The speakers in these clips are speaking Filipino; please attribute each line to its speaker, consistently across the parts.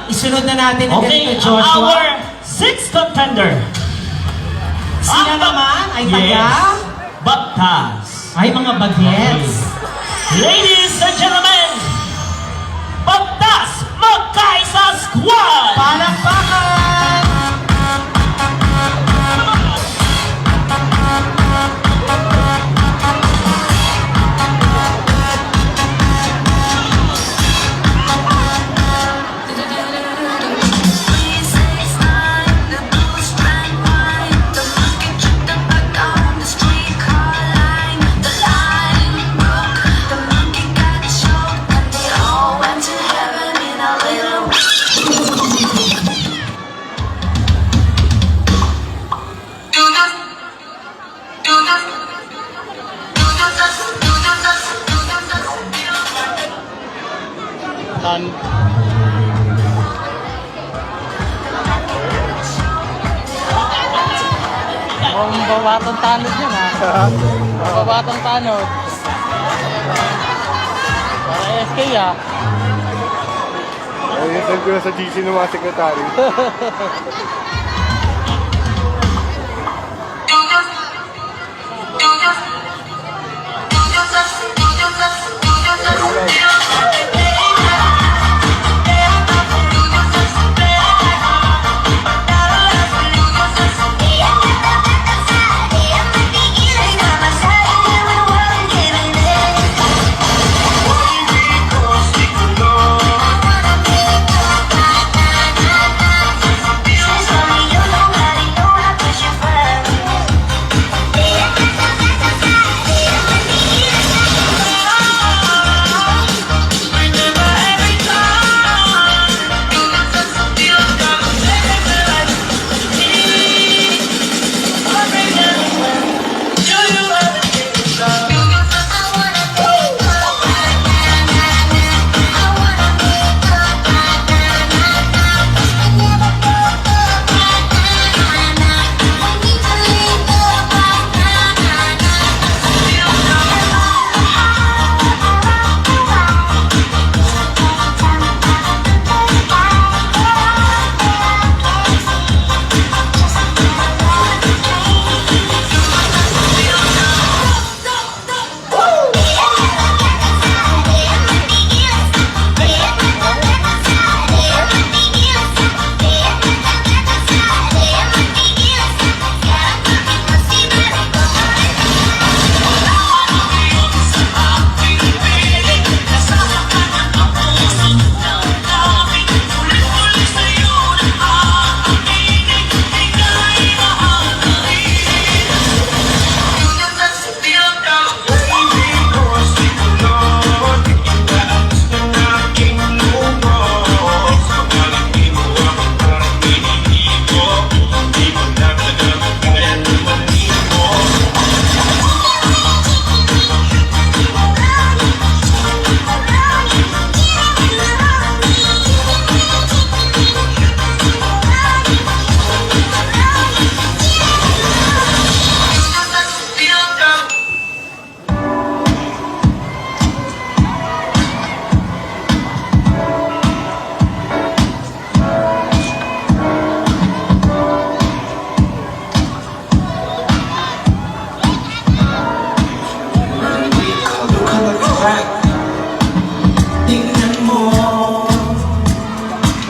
Speaker 1: Isunod na natin ang
Speaker 2: Okay,
Speaker 1: ganito, Joshua.
Speaker 2: our sixth contender.
Speaker 1: Sila naman ay taga?
Speaker 2: Baptas.
Speaker 1: Ay, mga bagets.
Speaker 2: Ladies and gentlemen, Baptas Magkaisa Squad!
Speaker 1: Palakpakan!
Speaker 3: Ang babatang tanod yan ha. Babatang tanod. Para SK ha.
Speaker 4: Ay, send ko na sa GC ng mga sekretary.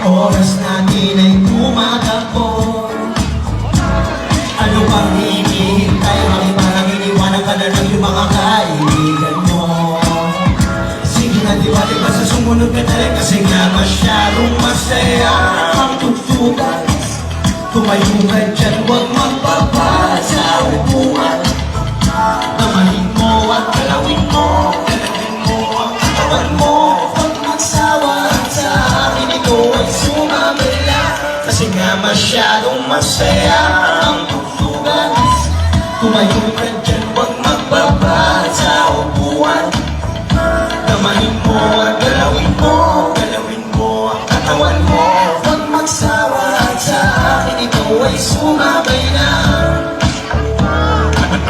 Speaker 5: Oras natin ay tumatakbo. Ano pang hinihintay? Bakit parang iniwanan ka na lang yung mga kaibigan mo? Sige na diba sa sumunod ka na rin, kasi nga masyadong masaya ang tugtugan. Tumayo ka dyan, huwag magpapa sa upuan. Namahin mo at galawin mo, galawin mo ang katawan mo. Huwag magsawa at sa akin ito ay sumamala, kasi nga masyadong masaya ang tugtugan. Tumayo ka dyan, huwag magbaba sa upuan. Namahin mo at galawin mo, galawin mo ang katawan mo. Huwag magsawa at sa akin ito ay sumabay na.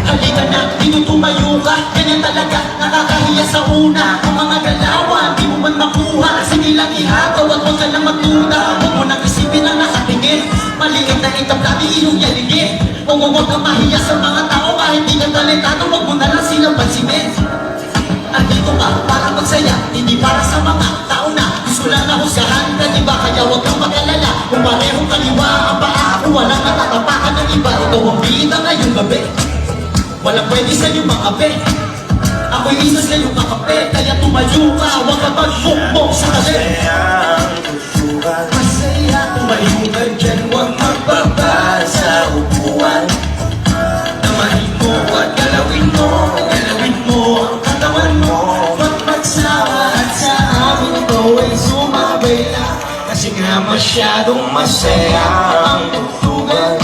Speaker 5: Halika na, dito tumayo ka. Ganyan talaga, nakakahiya sa una. Ang mga galawan, di mo man makuha. Sige lang ihagaw at huwag ka lang magduda. huwag kang mahiya sa mga tao. Kahit di ka talentado, huwag mo na lang silang pansinin. Andito ka para magsaya, hindi para sa mga tao na gusto lang nahusgahan ka, di ba? Kaya huwag kang mag-alala kung parehong kaliwa ang paa. Kung walang natatapakan ng iba, ikaw ang bida ngayong gabi. Walang pwede sa'yo makape. Ako'y isa sa'yo kakape, kaya tumayo ka, huwag ka magbukbok sa tabi. Masaya, tumayo ka dyan, huwag magbaba sa upuan. Tamahin mo at galawin mo ang katawan mo. Huwag magsawa at sa amin ikaw ay sumabay na. Kasi nga masyadong masaya ang tugtugan.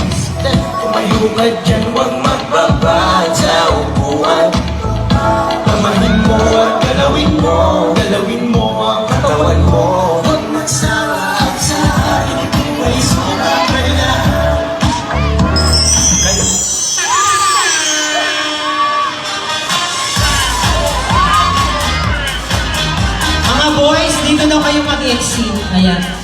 Speaker 5: Tumayo ka dyan, huwag magbaba sa upuan. Tamahin mo at galawin mo ang katawan mo. Huwag magsawa at sa akin ikaw ay sumabay na.
Speaker 1: Mga boys, dito na kayo mag-exit. Ayan.